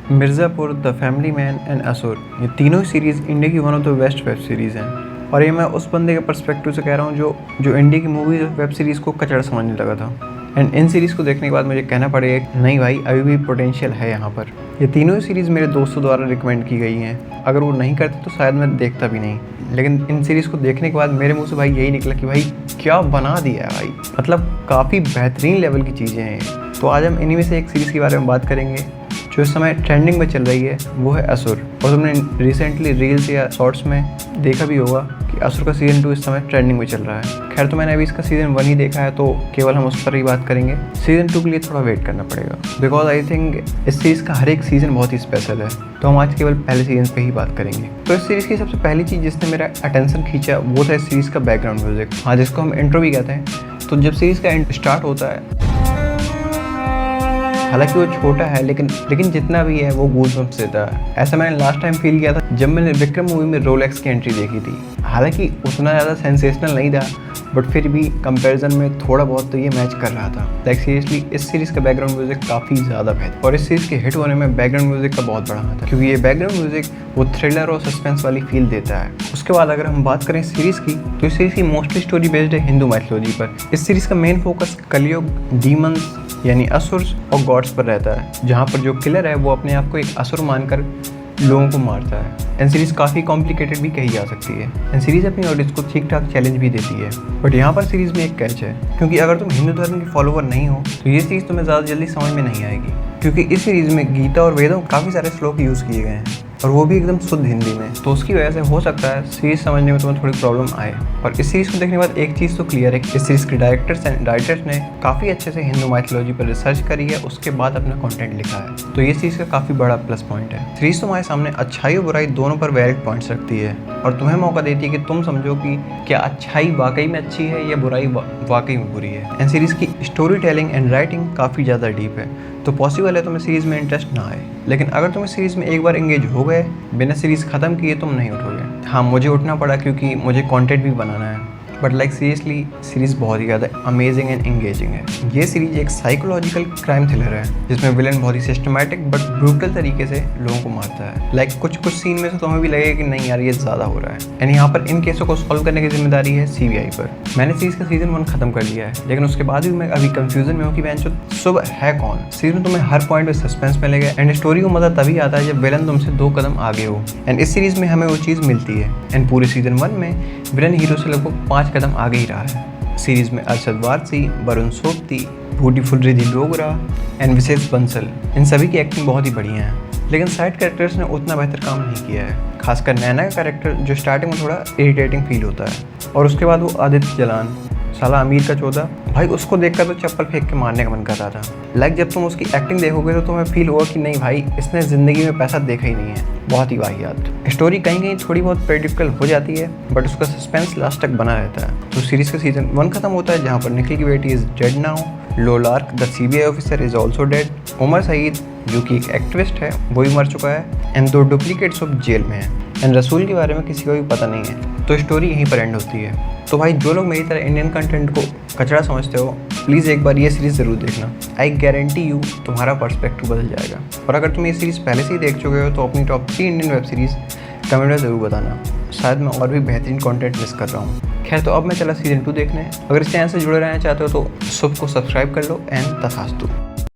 Mirzapur, the family man and असुर, ये तीनों ही सीरीज़ इंडिया की one of the best web series हैं। और ये मैं उस बंदे के पर्सपेक्टिव से कह रहा हूँ जो इंडिया की मूवीज़ और वेब सीरीज़ को कचड़ा समझने लगा था। एंड इन सीरीज़ को देखने के बाद मुझे कहना पड़ेगा नहीं भाई, अभी भी पोटेंशियल है यहाँ पर। ये तीनों ही सीरीज़ मेरे दोस्तों द्वारा रिकमेंड की गई हैं। अगर वो नहीं करते तो शायद मैं देखता भी नहीं, लेकिन इन सीरीज़ को देखने के बाद मेरे मुँह से भाई यही निकला कि भाई क्या बना दिया है भाई, मतलब काफ़ी बेहतरीन लेवल की चीज़ें हैं। तो आज हम इन्हीं में से एक सीरीज़ के बारे में बात करेंगे जो इस समय ट्रेंडिंग में चल रही है, वो है असुर। और तुमने रिसेंटली रील्स या शॉर्ट्स में देखा भी होगा कि असुर का सीज़न 2 इस समय ट्रेंडिंग में चल रहा है। खैर तो मैंने अभी इसका सीज़न 1 ही देखा है, तो केवल हम उस पर ही बात करेंगे। सीज़न 2 के लिए थोड़ा वेट करना पड़ेगा, बिकॉज आई थिंक इस सीरीज़ का हर एक सीज़न बहुत ही स्पेशल है। तो हम आज केवल पहले सीजन पे ही बात करेंगे। तो इस सीरीज़ की सबसे पहली चीज़ जिसने मेरा अटेंशन खींचा वो था इस सीरीज़ का बैकग्राउंड म्यूज़िक, हाँ, जिसको हम इंट्रो भी कहते हैं। तो जब सीरीज़ का एंड स्टार्ट होता है, हालांकि वो छोटा है लेकिन जितना भी है वो गूज़बम्प्स देता है। ऐसा मैंने लास्ट टाइम फील किया था जब मैंने विक्रम मूवी में रोलेक्स की एंट्री देखी थी। हालांकि उतना ज़्यादा सेंसेशनल नहीं था, बट फिर भी कंपैरिजन में थोड़ा बहुत तो ये मैच कर रहा था। लाइक सीरियसली इस सीरीज़ का बैकग्राउंड म्यूजिक काफ़ी ज़्यादा बेहतर, और इस सीरीज़ के हिट होने में बैकग्राउंड म्यूजिक का बहुत बड़ा हाथ है, क्योंकि ये बैकग्राउंड म्यूजिक वो थ्रिलर और सस्पेंस वाली फील देता है। उसके बाद अगर हम बात करें सीरीज़ की, तो इस सीरीज़ की मोस्टली स्टोरी बेस्ड है हिंदू माइथोलॉजी पर। इस सीरीज़ का मेन फोकस कलयुग, डीमंस यानी असुर्स और गॉड्स पर रहता है, जहाँ पर जो किलर है वो अपने आप को एक असुर मानकर लोगों को मारता है। एंड सीरीज़ काफ़ी कॉम्प्लिकेटेड भी कही जा सकती है। एंड सीरीज़ अपनी ऑडियंस को ठीक ठाक चैलेंज भी देती है, बट यहाँ पर सीरीज़ में एक कैच है, क्योंकि अगर तुम हिंदू धर्म के फॉलोवर नहीं हो तो ये सीरीज़ तुम्हें ज़्यादा जल्दी समझ में नहीं आएगी, क्योंकि इस सीरीज़ में गीता और वेदों काफ़ी सारे श्लोक यूज़ किए गए हैं, और वो भी एकदम शुद्ध हिंदी में। तो उसकी वजह से हो सकता है सीरीज़ समझने में तुम्हें थोड़ी प्रॉब्लम आए। और इस सीरीज़ को देखने के बाद एक चीज़ तो क्लियर है कि इस सीरीज़ के डायरेक्टर्स एंड राइटर्स ने काफ़ी अच्छे से हिंदू माइथोलॉजी पर रिसर्च करी है, उसके बाद अपना कंटेंट लिखा है। तो ये चीज़ का काफ़ी बड़ा प्लस पॉइंट है। सीरीज़ तुम्हारे सामने अच्छाई और बुराई दोनों पर वैलिड पॉइंट्स रखती है, और तुम्हें मौका देती है कि तुम समझो कि क्या अच्छाई वाकई में अच्छी है या बुराई वाकई में बुरी है। एंड सीरीज़ की स्टोरी टेलिंग एंड राइटिंग काफ़ी ज़्यादा डीप है, तो पॉसिबल है तुम्हें सीरीज़ में इंटरेस्ट ना आए, लेकिन अगर तुम इस सीरीज़ में एक बार एंगेज हो गए, बिना सीरीज़ ख़त्म किए तुम नहीं उठोगे। हाँ, मुझे उठना पड़ा क्योंकि मुझे कंटेंट भी बनाना है, बट लाइक सीरियसली सीरीज़ बहुत ही ज़्यादा अमेजिंग एंड एंगेजिंग है। ये सीरीज़ एक साइकोलॉजिकल क्राइम थ्रिलर है, जिसमें विलन बहुत ही सिस्टमैटिक बट ब्रूटल तरीके से लोगों को मारता है। लाइक कुछ सीन में से तुम्हें भी लगेगा कि नहीं यार ये ज़्यादा हो रहा है। एंड यहाँ पर इन केसों को सॉल्व करने की जिम्मेदारी है CBI पर। मैंने सीरीज़ का सीजन 1 खत्म कर लिया है, लेकिन उसके बाद भी मैं अभी कंफ्यूजन में हूँ कि बेंचो सुबह है कौन। सीजन तुम्हें हर पॉइंट पे सस्पेंस मिलेगा, एंड स्टोरी को मज़ा तभी आता है जब विलन तुमसे 2 कदम आगे हो। एंड इस सीरीज़ में हमें वो चीज़ मिलती है। एंड पूरे सीजन 1 में विलन हीरो से लगभग 5 कदम आगे ही रहा है। सीरीज़ में अरशद वारसी, वरुण सोबती, ब्यूटीफुल रिद्धि डोगरा एंड विशेष बंसल, इन सभी की एक्टिंग बहुत ही बढ़िया है, लेकिन साइड कैरेक्टर्स ने उतना बेहतर काम नहीं किया है। खासकर नैना का कैरेक्टर जो स्टार्टिंग में थोड़ा इरिटेटिंग फील होता है, और उसके बाद वो आदित्य जलान, साला अमीर का चौथा, भाई उसको देखकर तो चप्पल फेंक के मारने का मन कर रहा था। लाइक जब तुम उसकी एक्टिंग देखोगे तो तुम्हें फील होगा कि नहीं भाई, इसने ज़िंदगी में पैसा देखा ही नहीं है। बहुत ही वाहियात स्टोरी कहीं थोड़ी बहुत प्रेडिक्टेबल हो जाती है, बट उसका सस्पेंस लास्ट तक बना रहता है। तो सीरीज़ का सीजन 1 खत्म होता है जहाँ पर निखिल की बेटी is dead now, Lolark the CBI officer is also dead, Umar Saeed जो कि एक एक्टिविस्ट है वो भी मर चुका है, एंड 2 डुप्लीकेट्स ऑफ जेल में है, एंड रसूल के बारे में किसी को भी पता नहीं है। तो स्टोरी यहीं पर एंड होती है। तो भाई जो लोग मेरी तरह इंडियन कंटेंट को कचरा समझते हो, प्लीज़ एक बार ये सीरीज़ ज़रूर देखना। आई गारंटी यू तुम्हारा पर्सपेक्टिव बदल जाएगा। और अगर तुम ये सीरीज़ पहले से ही देख चुके हो तो अपनी top 3 Indian web series comment में ज़रूर बताना, शायद मैं और भी बेहतरीन कंटेंट मिस कर रहा हूँ। खैर तो अब मैं चला सीजन 2 देखने। अगर इस चैनल से जुड़े रहना चाहते हो तो शुभ को सब्सक्राइब कर लो, एंड तथास्तु।